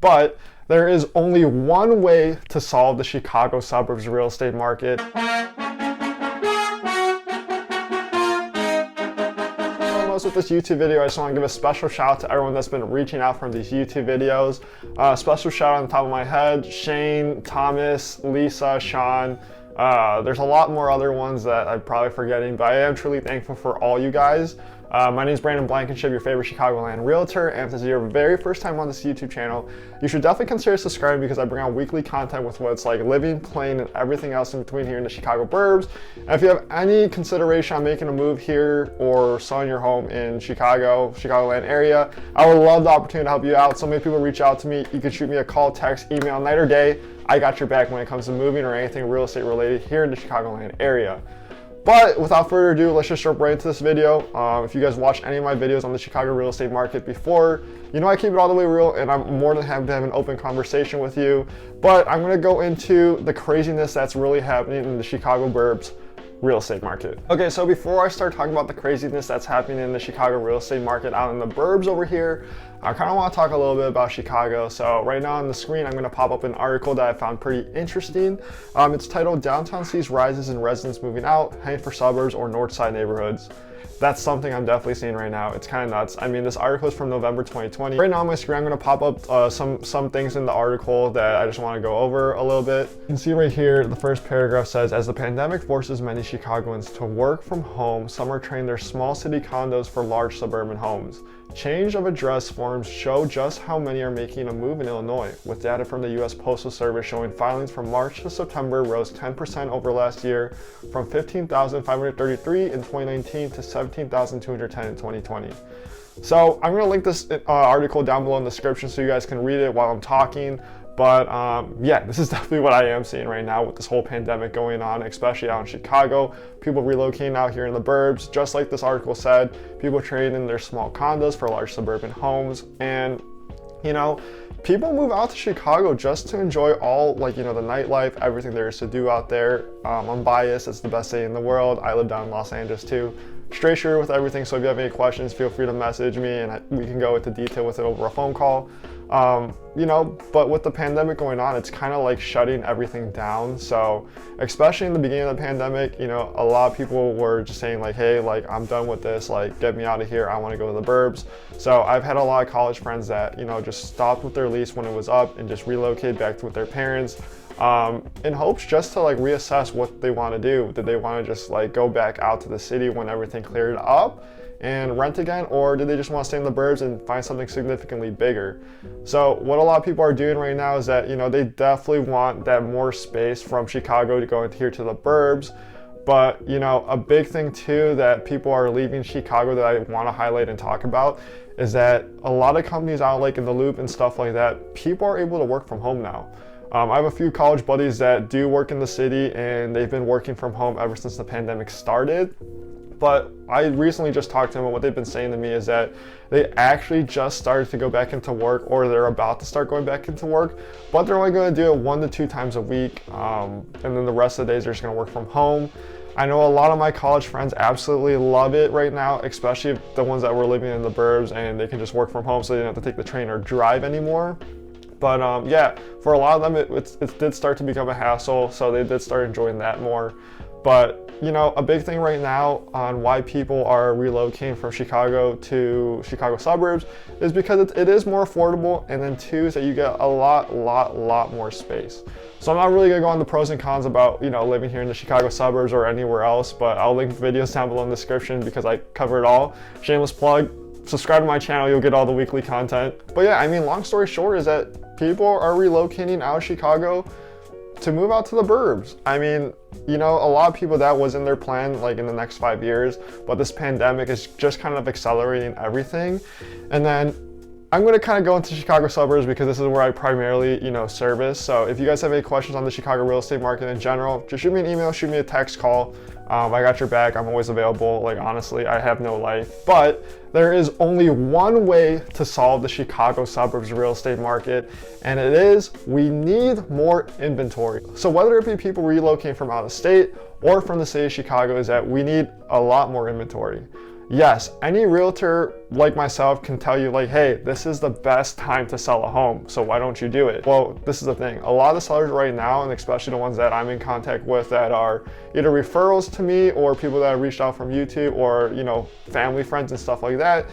But there is only one way to solve the Chicago suburbs real estate market. With this YouTube video, I just want to give a special shout out to everyone that's been reaching out from these YouTube videos. Special shout out on the top of my head, Shane, Thomas, Lisa, Sean. There's a lot more other ones that I'm probably forgetting, but I am truly thankful for all you guys. My name is Blankenship, your favorite Chicagoland realtor, and if this is your very first time on this YouTube channel, you should definitely consider subscribing because I bring out weekly content with what's like living, playing, and everything else in between here in the Chicago Burbs. And if you have any consideration on making a move here or selling your home in Chicagoland area, I would love the opportunity to help you out. So many people reach out to me. You can shoot me a call, text, email, night or day. I got your back when it comes to moving or anything real estate related here in the Chicagoland area. But without further ado, let's just jump right into this video. If you guys watched any of my videos on the Chicago real estate market before, you know I keep it all the way real, and I'm more than happy to have an open conversation with you. But I'm going to go into the craziness that's really happening in the Chicago Burbs real estate market. Okay, so before I start talking about the craziness that's happening in the Chicago real estate market out in the Burbs over here, I kind of want to talk a little bit about Chicago. So right now on the screen, I'm going to pop up an article that I found pretty interesting. It's titled "Downtown Sees Rises in Residents Moving Out, Heading for Suburbs or North Side Neighborhoods." That's something I'm definitely seeing right now. It's kind of nuts. I mean, this article is from November 2020. Right now on my screen, I'm going to pop up some things in the article that I just want to go over a little bit. You can see right here, the first paragraph says, as the pandemic forces many Chicagoans to work from home, some are trading their small city condos for large suburban homes. Change of address forms show just how many are making a move in Illinois, with data from the U.S. Postal Service showing filings from March to September rose 10% over last year, from 15,533 in 2019 to 17,210 in 2020. So I'm going to link this article down below in the description so you guys can read it while I'm talking. But yeah, this is definitely what I am seeing right now with this whole pandemic going on, especially out in Chicago. People relocating out here in the Burbs, just like this article said, people trading in their small condos for large suburban homes. And, you know, people move out to Chicago just to enjoy all, like, you know, the nightlife, everything there is to do out there. I'm biased, it's the best city in the world. I live down in Los Angeles too. Straight shooter with everything, so if you have any questions, feel free to message me and we can go into detail with it over a phone call. You know, but with the pandemic going on, it's kind of like shutting everything down. So especially in the beginning of the pandemic, you know, a lot of people were just saying like, hey, like, I'm done with this, like, get me out of here, I want to go to the Burbs. So I've had a lot of college friends that, you know, just stopped with their lease when it was up and just relocated back with their parents, in hopes just to like reassess what they want to do. Did they want to just like go back out to the city when everything cleared up and rent again, or did they just want to stay in the Burbs and find something significantly bigger? So what a lot of people are doing right now is that, you know, they definitely want that more space from Chicago to go in here to the Burbs. But, you know, a big thing too that people are leaving Chicago that I want to highlight and talk about is that a lot of companies out like in the Loop and stuff like that, people are able to work from home now. I have a few college buddies that do work in the city and they've been working from home ever since the pandemic started. But I recently just talked to them, and what they've been saying to me is that they actually just started to go back into work, or they're about to start going back into work, but they're only going to do it 1 to 2 times a week, and then the rest of the days they're just going to work from home. I know a lot of my college friends absolutely love it right now, especially the ones that were living in the Burbs and they can just work from home so they don't have to take the train or drive anymore. But yeah, for a lot of them, it did start to become a hassle, so they did start enjoying that more. But, you know, a big thing right now on why people are relocating from Chicago to Chicago suburbs is because it is more affordable, and then two is that you get a lot more space. So I'm not really gonna go on the pros and cons about, you know, living here in the Chicago suburbs or anywhere else, but I'll link videos down below in the description because I cover it all. Shameless plug. Subscribe to my channel, you'll get all the weekly content. But yeah, I mean, long story short is that people are relocating out of Chicago to move out to the Burbs. I mean, you know, a lot of people that was in their plan like in the next 5 years, but this pandemic is just kind of accelerating everything. And then I'm going to kind of go into Chicago suburbs because this is where I primarily, you know, service. So if you guys have any questions on the Chicago real estate market in general, just shoot me an email, shoot me a text, call. I got your back. I'm always available. Like, honestly, I have no life. But there is only one way to solve the Chicago suburbs real estate market, and it is we need more inventory. So whether it be people relocating from out of state or from the city of Chicago, is that we need a lot more inventory. Yes, any realtor like myself can tell you like, hey, this is the best time to sell a home, so why don't you do it? Well, this is the thing. A lot of the sellers right now, and especially the ones that I'm in contact with that are either referrals to me or people that have reached out from YouTube or, you know, family, friends and stuff like that,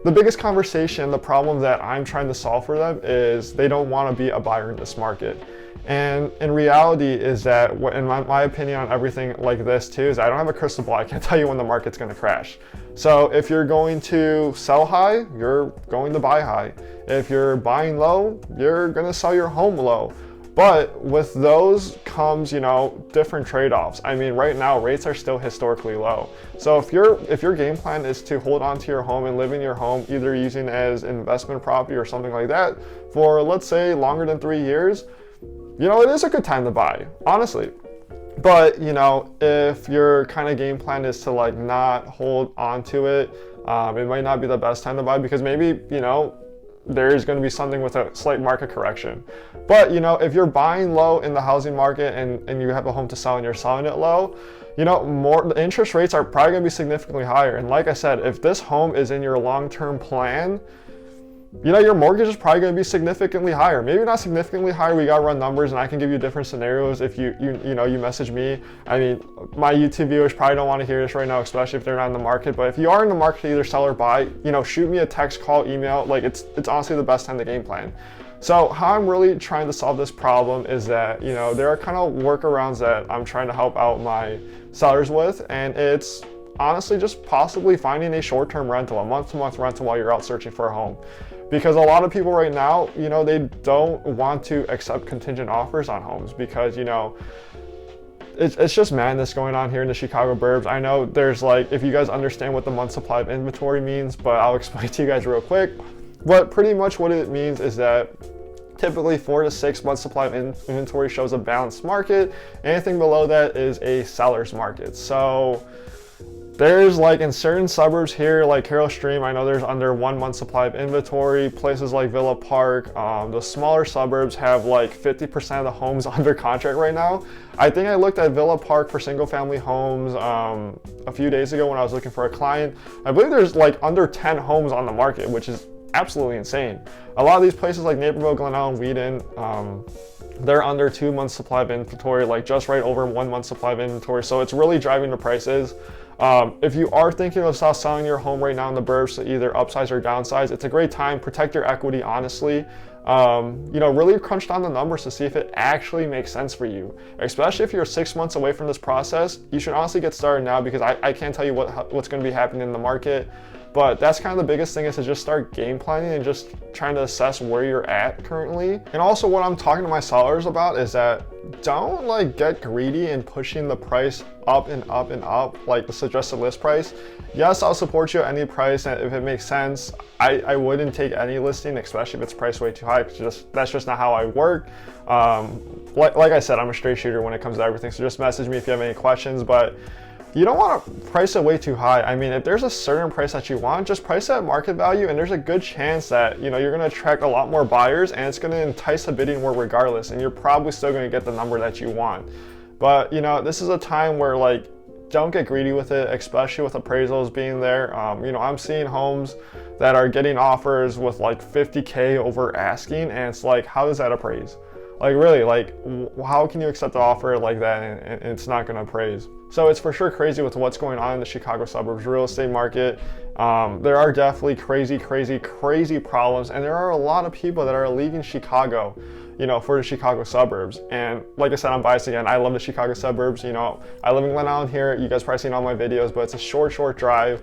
the biggest conversation, the problem that I'm trying to solve for them is they don't want to be a buyer in this market. And in reality is that, in my opinion on everything like this too, is I don't have a crystal ball. I can't tell you when the market's going to crash. So if you're going to sell high, you're going to buy high. If you're buying low, you're going to sell your home low. But with those comes, you know, different trade-offs. I mean, right now rates are still historically low. So if your game plan is to hold on to your home and live in your home, either using it as investment property or something like that for, let's say, longer than 3 years, you know, it is a good time to buy, honestly. But, you know, if your kind of game plan is to like not hold on to it, it might not be the best time to buy because maybe, you know, there's going to be something with a slight market correction. But, you know, if you're buying low in the housing market and you have a home to sell and you're selling it low, you know, the interest rates are probably going to be significantly higher. And like I said, if this home is in your long-term plan, you know, your mortgage is probably going to be significantly higher. Maybe not significantly higher. We got to run numbers and I can give you different scenarios if you message me. I mean, my YouTube viewers probably don't want to hear this right now, especially if they're not in the market. But if you are in the market to either sell or buy, you know, shoot me a text, call, email. Like it's honestly the best time to game plan. So how I'm really trying to solve this problem is that, you know, there are kind of workarounds that I'm trying to help out my sellers with. And it's honestly just possibly finding a short-term rental, a month-to-month rental while you're out searching for a home. Because a lot of people right now, you know, they don't want to accept contingent offers on homes because, you know, it's just madness going on here in the Chicago Burbs. I know there's like, if you guys understand what the month supply of inventory means, but I'll explain to you guys real quick. But pretty much what it means is that typically 4 to 6 months supply of inventory shows a balanced market. Anything below that is a seller's market. So there's like in certain suburbs here, like Carroll Stream, I know there's under 1 month supply of inventory. Places like Villa Park, the smaller suburbs have like 50% of the homes under contract right now. I think I looked at Villa Park for single family homes a few days ago when I was looking for a client. I believe there's like under 10 homes on the market, which is absolutely insane. A lot of these places like Naperville, Glenelg, and Wheaton, they're under 2 months supply of inventory, like just right over 1 month supply of inventory. So it's really driving the prices. If you are thinking of selling your home right now in the burbs to either upsize or downsize, it's a great time. Protect your equity, honestly. You know, really crunch down the numbers to see if it actually makes sense for you. Especially if you're 6 months away from this process, you should honestly get started now because I can't tell you what's going to be happening in the market. But that's kind of the biggest thing is to just start game planning and just trying to assess where you're at currently. And also what I'm talking to my sellers about is that don't like get greedy and pushing the price up and up and up, like the suggested list price. Yes, I'll support you at any price, and if it makes sense, I wouldn't take any listing, especially if it's priced way too high, because that's just not how I work. Like I said, I'm a straight shooter when it comes to everything, so just message me if you have any questions, but you don't want to price it way too high. I mean, if there's a certain price that you want, just price it at market value, and there's a good chance that, you know, you're going to attract a lot more buyers, and it's going to entice a bidding war regardless, and you're probably still going to get the number that you want. But, you know, this is a time where, like, don't get greedy with it, especially with appraisals being there. You know, I'm seeing homes that are getting offers with like 50K over asking, and it's like, how does that appraise? Like really, like how can you accept the offer like that and it's not going to appraise? So it's for sure crazy with what's going on in the Chicago suburbs real estate market. There are definitely crazy problems, and there are a lot of people that are leaving Chicago, you know, for the Chicago suburbs. And like I said, I'm biased again. I love the Chicago suburbs. You know, I live in Glen Allen here. You guys probably seen all my videos, but it's a short drive.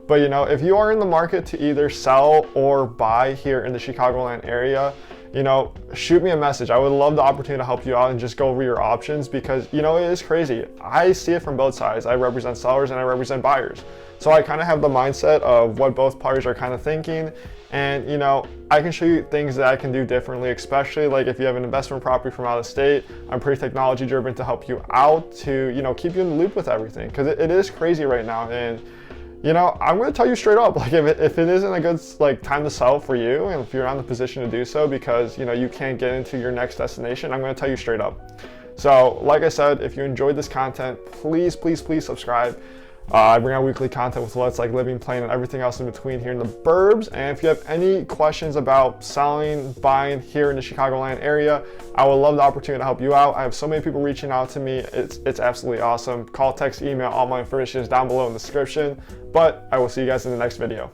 But you know, if you are in the market to either sell or buy here in the Chicagoland area, you know, shoot me a message. I would love the opportunity to help you out and just go over your options because, you know, it is crazy. I see it from both sides. I represent sellers and I represent buyers. So I kind of have the mindset of what both parties are kind of thinking. And, you know, I can show you things that I can do differently, especially like if you have an investment property from out of state. I'm pretty technology driven to help you out to, you know, keep you in the loop with everything because it is crazy right now. And you know, I'm going to tell you straight up, like if it isn't a good like time to sell for you, and if you're not in the position to do so because, you know, you can't get into your next destination, I'm going to tell you straight up. So like I said, if you enjoyed this content, please subscribe. I bring out weekly content with what's like living, playing, and everything else in between here in the burbs. And if you have any questions about selling, buying here in the Chicagoland area, I would love the opportunity to help you out. I have so many people reaching out to me. It's absolutely awesome. Call, text, email, all my information is down below in the description. But I will see you guys in the next video.